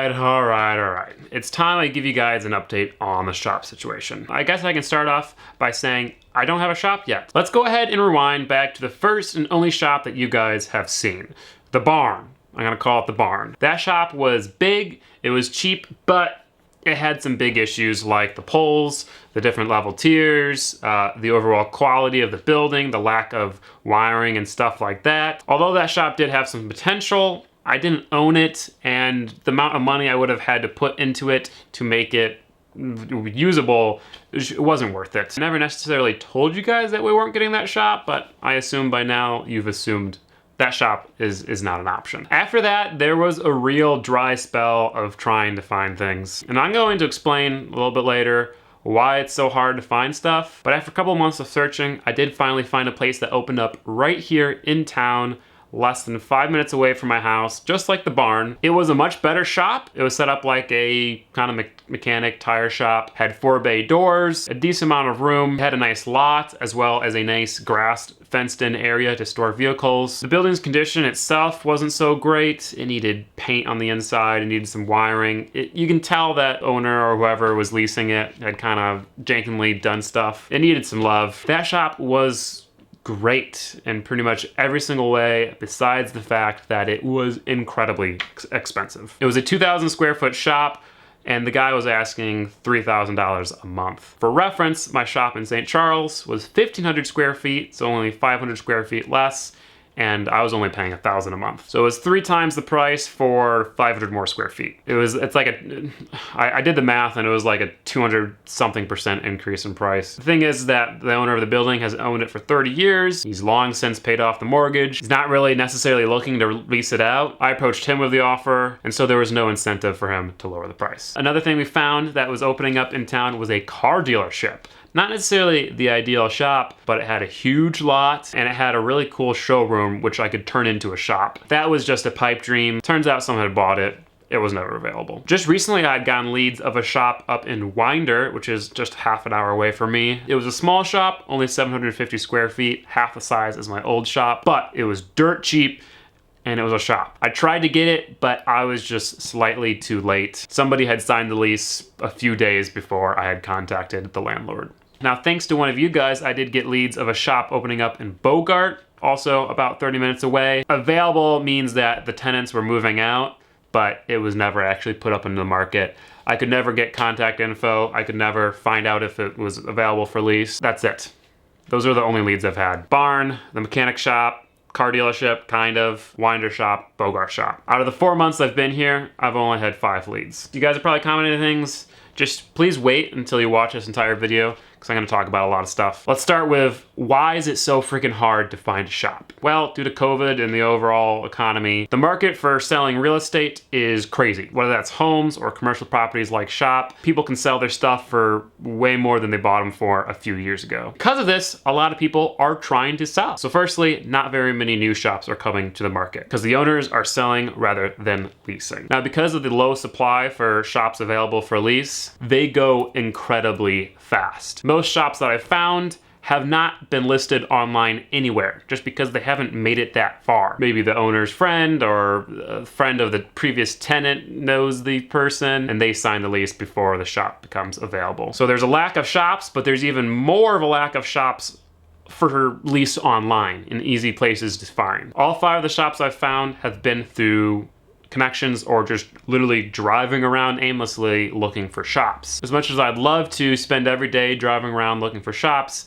Alright. It's time I give you guys an update on the shop situation. I guess I can start off by saying I don't have a shop yet. Let's go ahead and rewind back to the first and only shop that you guys have seen. The barn. I'm gonna call it the barn. That shop was big, it was cheap, but it had some big issues like the poles, the different level tiers, the overall quality of the building, the lack of wiring and stuff like that. Although that shop did have some potential, I didn't own it, and the amount of money I would have had to put into it to make it usable, it wasn't worth it. I never necessarily told you guys that we weren't getting that shop, but I assume by now you've assumed that shop is not an option. After that, there was a real dry spell of trying to find things. And I'm going to explain a little bit later why it's so hard to find stuff. But after a couple of months of searching, I did finally find a place that opened up right here in town, less than 5 minutes away from my house, just like the barn. It was a much better shop. It was set up like a kind of mechanic tire shop, had 4 bay doors, a decent amount of room, had a nice lot, as well as a nice grassed fenced in area to store vehicles. The building's condition itself wasn't so great. It needed paint on the inside, it needed some wiring. You can tell that owner or whoever was leasing it had kind of jankingly done stuff. It needed some love. That shop was great in pretty much every single way, besides the fact that it was incredibly expensive. It was a 2,000 square foot shop, and the guy was asking $3,000 a month. For reference, my shop in St. Charles was 1,500 square feet, so only 500 square feet less, and I was only paying $1,000 a month. So it was 3 times the price for 500 more square feet. I did the math, and it was like a 200-something% increase in price. The thing is that the owner of the building has owned it for 30 years. He's long since paid off the mortgage. He's not really necessarily looking to lease it out. I approached him with the offer, and so there was no incentive for him to lower the price. Another thing we found that was opening up in town was a car dealership. Not necessarily the ideal shop, but it had a huge lot and it had a really cool showroom which I could turn into a shop. That was just a pipe dream. Turns out someone had bought it. It was never available. Just recently I had gotten leads of a shop up in Winder, which is just half an hour away from me. It was a small shop, only 750 square feet, half the size as my old shop, but it was dirt cheap and it was a shop. I tried to get it, but I was just slightly too late. Somebody had signed the lease a few days before I had contacted the landlord. Now, thanks to one of you guys, I did get leads of a shop opening up in Bogart, also about 30 minutes away. Available means that the tenants were moving out, but it was never actually put up into the market. I could never get contact info. I could never find out if it was available for lease. That's it. Those are the only leads I've had. Barn, the mechanic shop, car dealership, kind of, Winder shop, Bogart shop. Out of the 4 months I've been here, I've only had 5 leads. You guys are probably commenting things. Just please wait until you watch this entire video, because I'm going to talk about a lot of stuff. Let's start with, why is it so freaking hard to find a shop? Well, due to COVID and the overall economy, the market for selling real estate is crazy. Whether that's homes or commercial properties like shop, people can sell their stuff for way more than they bought them for a few years ago. Because of this, a lot of people are trying to sell. So firstly, not very many new shops are coming to the market because the owners are selling rather than leasing. Now, because of the low supply for shops available for lease, they go incredibly fast. Most shops that I've found have not been listed online anywhere just because they haven't made it that far. Maybe the owner's friend or a friend of the previous tenant knows the person and they sign the lease before the shop becomes available. So there's a lack of shops, but there's even more of a lack of shops for lease online in easy places to find. All 5 of the shops I've found have been through connections or just literally driving around aimlessly looking for shops. As much as I'd love to spend every day driving around looking for shops,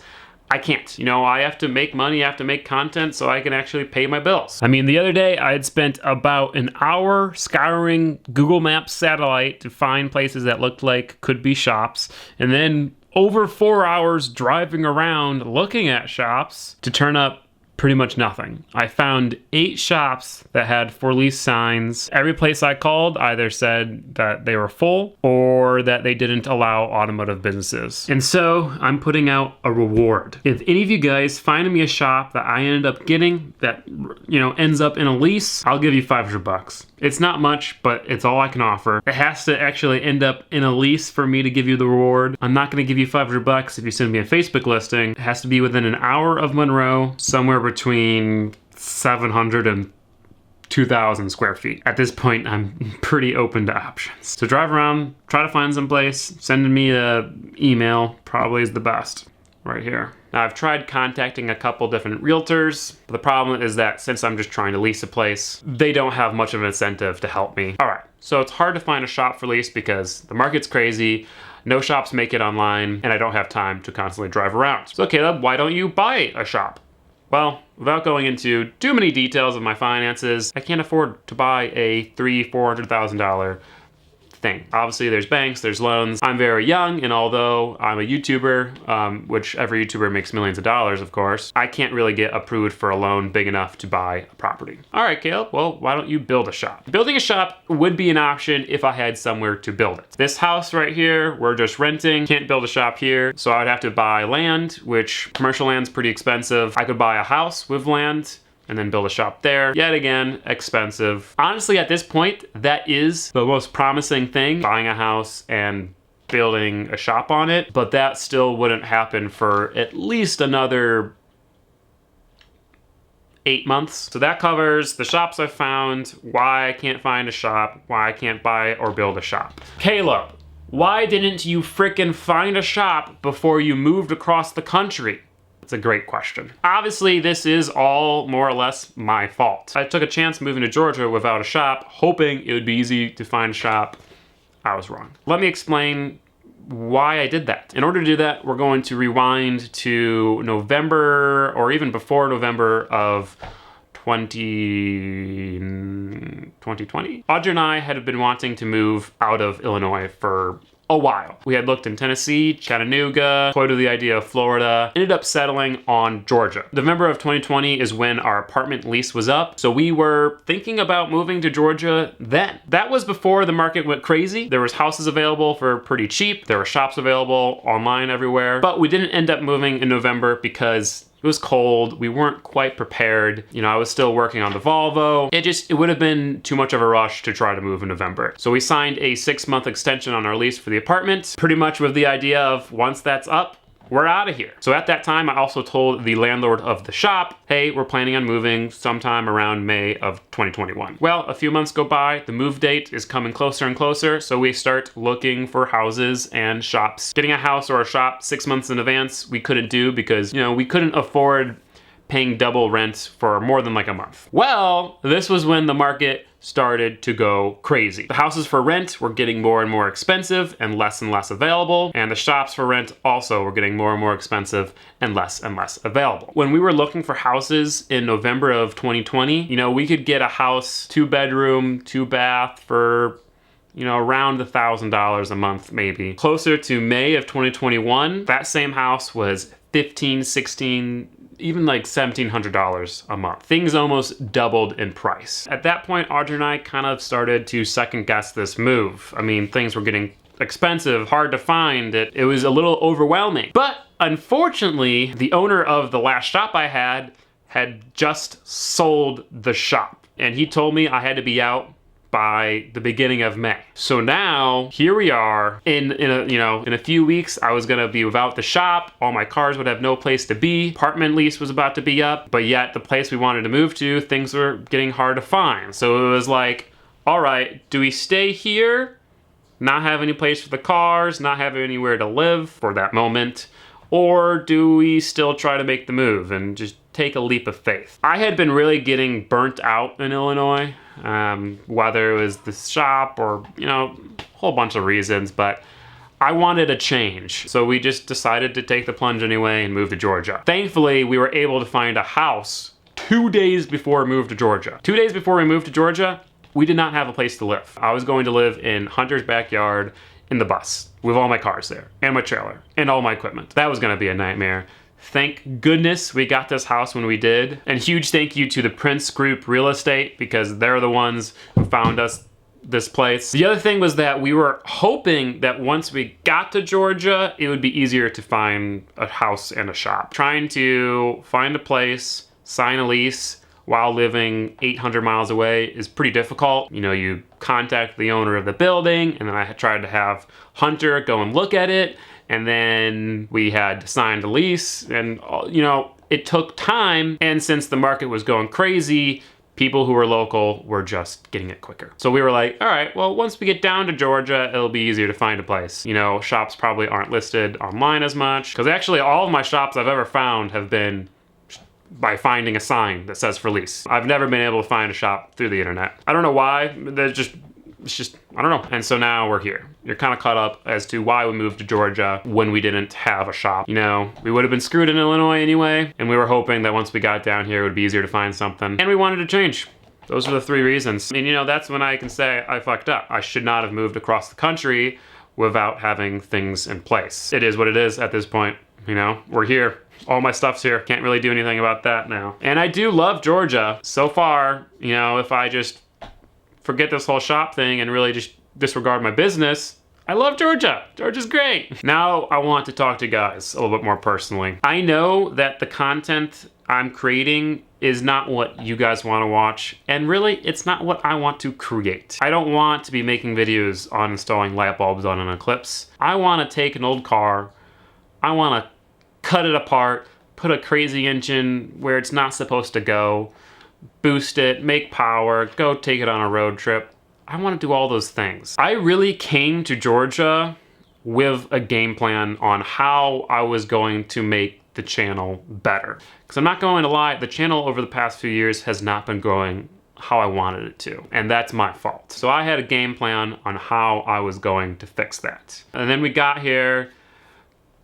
I can't. You know, I have to make money, I have to make content so I can actually pay my bills. I mean, the other day I had spent about an hour scouring Google Maps satellite to find places that looked like could be shops, and then over 4 hours driving around looking at shops to turn up pretty much nothing. I found 8 shops that had for lease signs. Every place I called either said that they were full or that they didn't allow automotive businesses. And so I'm putting out a reward. If any of you guys find me a shop that I ended up getting that, you know, ends up in a lease, I'll give you $500. It's not much, but it's all I can offer. It has to actually end up in a lease for me to give you the reward. I'm not gonna give you $500 if you send me a Facebook listing. It has to be within an hour of Monroe, somewhere between 700 and 2,000 square feet. At this point, I'm pretty open to options. So drive around, try to find some place, sending me an email probably is the best. Right here. Now I've tried contacting a couple different realtors, but the problem is that since I'm just trying to lease a place, they don't have much of an incentive to help me. All right, so it's hard to find a shop for lease because the market's crazy, no shops make it online, and I don't have time to constantly drive around. So Caleb, why don't you buy a shop? Well, without going into too many details of my finances, I can't afford to buy a $300,000-$400,000 thing. Obviously there's banks, there's loans. I'm very young, and although I'm a YouTuber, which every YouTuber makes millions of dollars, of course, I can't really get approved for a loan big enough to buy a property. All right, Caleb, well, why don't you build a shop? Building a shop would be an option if I had somewhere to build it. This house right here, we're just renting, can't build a shop here, so I would have to buy land, which commercial land's pretty expensive. I could buy a house with land, and then build a shop there. Yet again, expensive. Honestly, at this point, that is the most promising thing, buying a house and building a shop on it, but that still wouldn't happen for at least another 8 months. So that covers the shops I found, why I can't find a shop, why I can't buy or build a shop. Caleb, why didn't you frickin' find a shop before you moved across the country? It's a great question. Obviously, this is all more or less my fault. I took a chance moving to Georgia without a shop, hoping it would be easy to find a shop. I was wrong. Let me explain why I did that. In order to do that, we're going to rewind to November, or even before November of 2020. Audrey and I had been wanting to move out of Illinois for a while. We had looked in Tennessee, Chattanooga, toyed with the idea of Florida, ended up settling on Georgia. November of 2020 is when our apartment lease was up, so we were thinking about moving to Georgia then. That was before the market went crazy. There was houses available for pretty cheap, there were shops available online everywhere, but we didn't end up moving in November because it was cold, we weren't quite prepared. You know, I was still working on the Volvo. It would have been too much of a rush to try to move in November. So we signed a 6-month extension on our lease for the apartment, pretty much with the idea of once that's up, we're out of here. So at that time, I also told the landlord of the shop, hey, we're planning on moving sometime around May of 2021. Well, a few months go by, the move date is coming closer and closer, so we start looking for houses and shops. Getting a house or a shop 6 months in advance, we couldn't do because, you know, we couldn't afford paying double rent for more than like a month. Well, this was when the market started to go crazy. The houses for rent were getting more and more expensive and less available, and the shops for rent also were getting more and more expensive and less available. When we were looking for houses in November of 2020, you know, we could get a house, 2-bedroom, 2-bath for, you know, around $1,000 a month maybe. Closer to May of 2021, that same house was $1,500, $1,600, even like $1,700 a month. Things almost doubled in price. At that point, Audrey and I kind of started to second guess this move. I mean, things were getting expensive, hard to find. It was a little overwhelming. But unfortunately, the owner of the last shop I had just sold the shop. And he told me I had to be out by the beginning of May. So now here we are in a few weeks I was gonna be without the shop, all my cars would have no place to be, apartment lease was about to be up, but yet the place we wanted to move to, things were getting hard to find. So it was like, all right, do we stay here, not have any place for the cars, not have anywhere to live for that moment, or do we still try to make the move and just take a leap of faith? I had been really getting burnt out in Illinois, whether it was the shop or, you know, a whole bunch of reasons, but I wanted a change. So we just decided to take the plunge anyway and move to Georgia. Thankfully, we were able to find a house 2 days before we moved to Georgia. 2 days before we moved to Georgia, we did not have a place to live. I was going to live in Hunter's backyard in the bus with all my cars there and my trailer and all my equipment. That was gonna be a nightmare. Thank goodness we got this house when we did. And huge thank you to the Prince Group Real Estate because they're the ones who found us this place. The other thing was that we were hoping that once we got to Georgia, it would be easier to find a house and a shop. Trying to find a place, sign a lease while living 800 miles away is pretty difficult. You know, you contact the owner of the building, and then I tried to have Hunter go and look at it, and then we had signed a lease, and you know, it took time, and since the market was going crazy, people who were local were just getting it quicker. So we were like, all right, well, once we get down to Georgia, it'll be easier to find a place. You know, shops probably aren't listed online as much, because actually all of my shops I've ever found have been by finding a sign that says for lease. I've never been able to find a shop through the internet. I don't know why, it's just, I don't know. And so now we're here. You're kind of caught up as to why we moved to Georgia when we didn't have a shop. You know, we would have been screwed in Illinois anyway, and we were hoping that once we got down here, it would be easier to find something. And we wanted to change. Those are the 3 reasons. And you know, that's when I can say I fucked up. I should not have moved across the country without having things in place. It is what it is at this point. You know, we're here. All my stuff's here. Can't really do anything about that now. And I do love Georgia. So far, you know, if I just forget this whole shop thing and really just disregard my business, I love Georgia. Georgia's great. Now I want to talk to you guys a little bit more personally. I know that the content I'm creating is not what you guys want to watch, and really it's not what I want to create. I don't want to be making videos on installing light bulbs on an Eclipse. I want to take an old car, I want to cut it apart, put a crazy engine where it's not supposed to go, boost it, make power, go take it on a road trip. I want to do all those things. I really came to Georgia with a game plan on how I was going to make the channel better. Because I'm not going to lie, the channel over the past few years has not been growing how I wanted it to, and that's my fault. So I had a game plan on how I was going to fix that. And then we got here,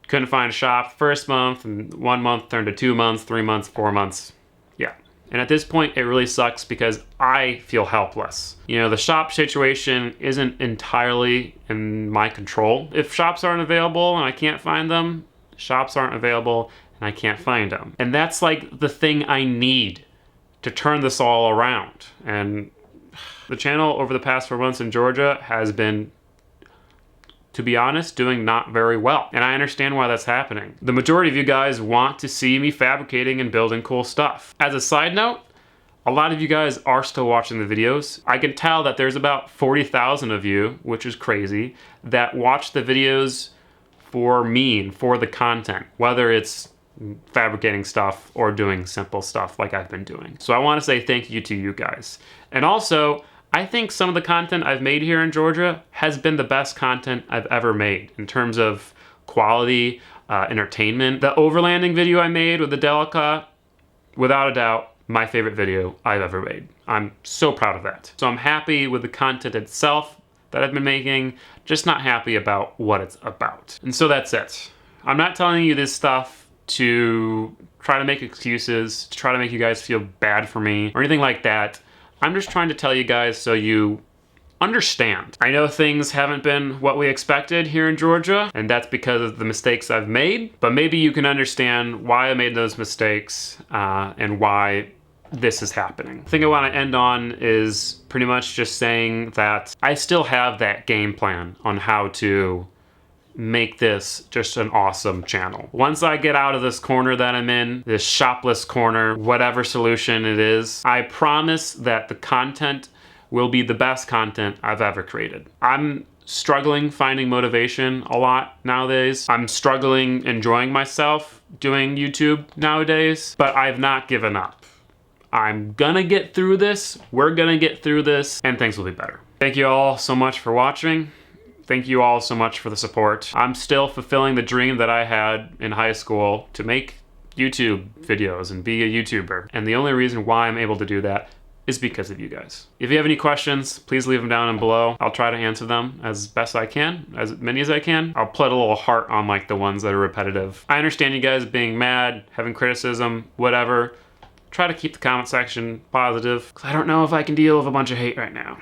couldn't find a shop first month, and 1 month turned to 2 months, 3 months, 4 months. Yeah. And at this point, it really sucks because I feel helpless. You know, the shop situation isn't entirely in my control. If shops aren't available and I can't find them, shops aren't available and I can't find them. And that's like the thing I need to turn this all around. And the channel over the past 4 months in Georgia has been, to be honest, doing not very well. And I understand why that's happening. The majority of you guys want to see me fabricating and building cool stuff. As a side note, a lot of you guys are still watching the videos. I can tell that there's about 40,000 of you, which is crazy, that watch the videos for me and for the content, whether it's fabricating stuff or doing simple stuff like I've been doing. So I want to say thank you to you guys. And also, I think some of the content I've made here in Georgia has been the best content I've ever made in terms of quality, entertainment. The overlanding video I made with the Delica, without a doubt, my favorite video I've ever made. I'm so proud of that. So I'm happy with the content itself that I've been making, just not happy about what it's about. And so that's it. I'm not telling you this stuff to try to make excuses, to try to make you guys feel bad for me, or anything like that. I'm just trying to tell you guys so you understand. I know things haven't been what we expected here in Georgia, and that's because of the mistakes I've made, but maybe you can understand why I made those mistakes and why this is happening. The thing I want to end on is pretty much just saying that I still have that game plan on how to make this just an awesome channel. Once I get out of this corner that I'm in, this shopless corner, whatever solution it is, I promise that the content will be the best content I've ever created. I'm struggling finding motivation a lot nowadays. I'm struggling enjoying myself doing YouTube nowadays, but I've not given up. I'm gonna get through this, we're gonna get through this, and things will be better. Thank you all so much for watching. Thank you all so much for the support. I'm still fulfilling the dream that I had in high school to make YouTube videos and be a YouTuber. And the only reason why I'm able to do that is because of you guys. If you have any questions, please leave them down below. I'll try to answer them as best I can, as many as I can. I'll put a little heart on like the ones that are repetitive. I understand you guys being mad, having criticism, whatever. Try to keep the comment section positive, because I don't know if I can deal with a bunch of hate right now.